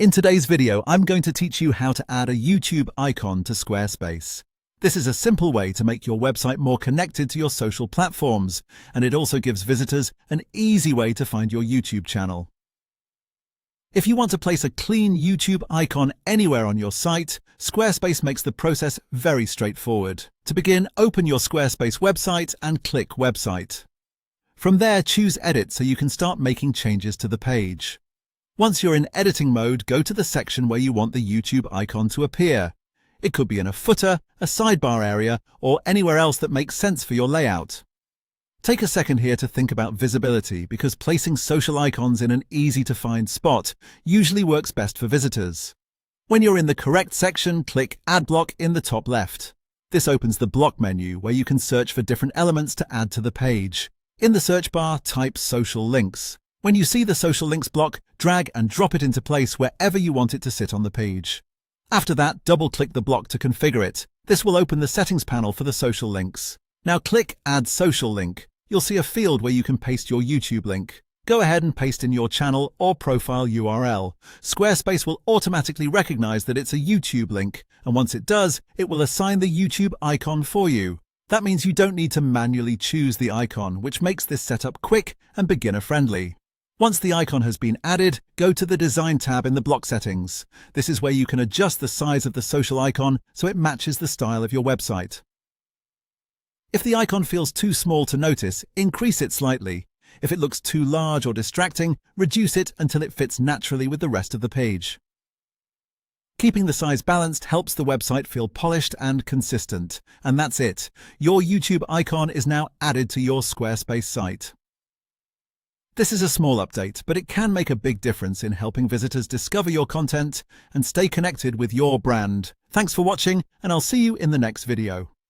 In today's video, I'm going to teach you how to add a YouTube icon to Squarespace. This is a simple way to make your website more connected to your social platforms, and it also gives visitors an easy way to find your YouTube channel. If you want to place a clean YouTube icon anywhere on your site, Squarespace makes the process very straightforward. To begin, open your Squarespace website and click Website. From there, choose Edit so you can start making changes to the page. Once you're in editing mode, go to the section where you want the YouTube icon to appear. It could be in a footer, a sidebar area, or anywhere else that makes sense for your layout. Take a second here to think about visibility, because placing social icons in an easy-to-find spot usually works best for visitors. When you're in the correct section, click Add Block in the top left. This opens the block menu where you can search for different elements to add to the page. In the search bar, type Social Links. When you see the Social Links block, drag and drop it into place wherever you want it to sit on the page. After that, double-click the block to configure it. This will open the settings panel for the social links. Now click Add Social Link. You'll see a field where you can paste your YouTube link. Go ahead and paste in your channel or profile URL. Squarespace will automatically recognize that it's a YouTube link, and once it does, it will assign the YouTube icon for you. That means you don't need to manually choose the icon, which makes this setup quick and beginner-friendly. Once the icon has been added, go to the Design tab in the block settings. This is where you can adjust the size of the social icon so it matches the style of your website. If the icon feels too small to notice, increase it slightly. If it looks too large or distracting, reduce it until it fits naturally with the rest of the page. Keeping the size balanced helps the website feel polished and consistent. And that's it. Your YouTube icon is now added to your Squarespace site. This is a small update, but it can make a big difference in helping visitors discover your content and stay connected with your brand. Thanks for watching, and I'll see you in the next video.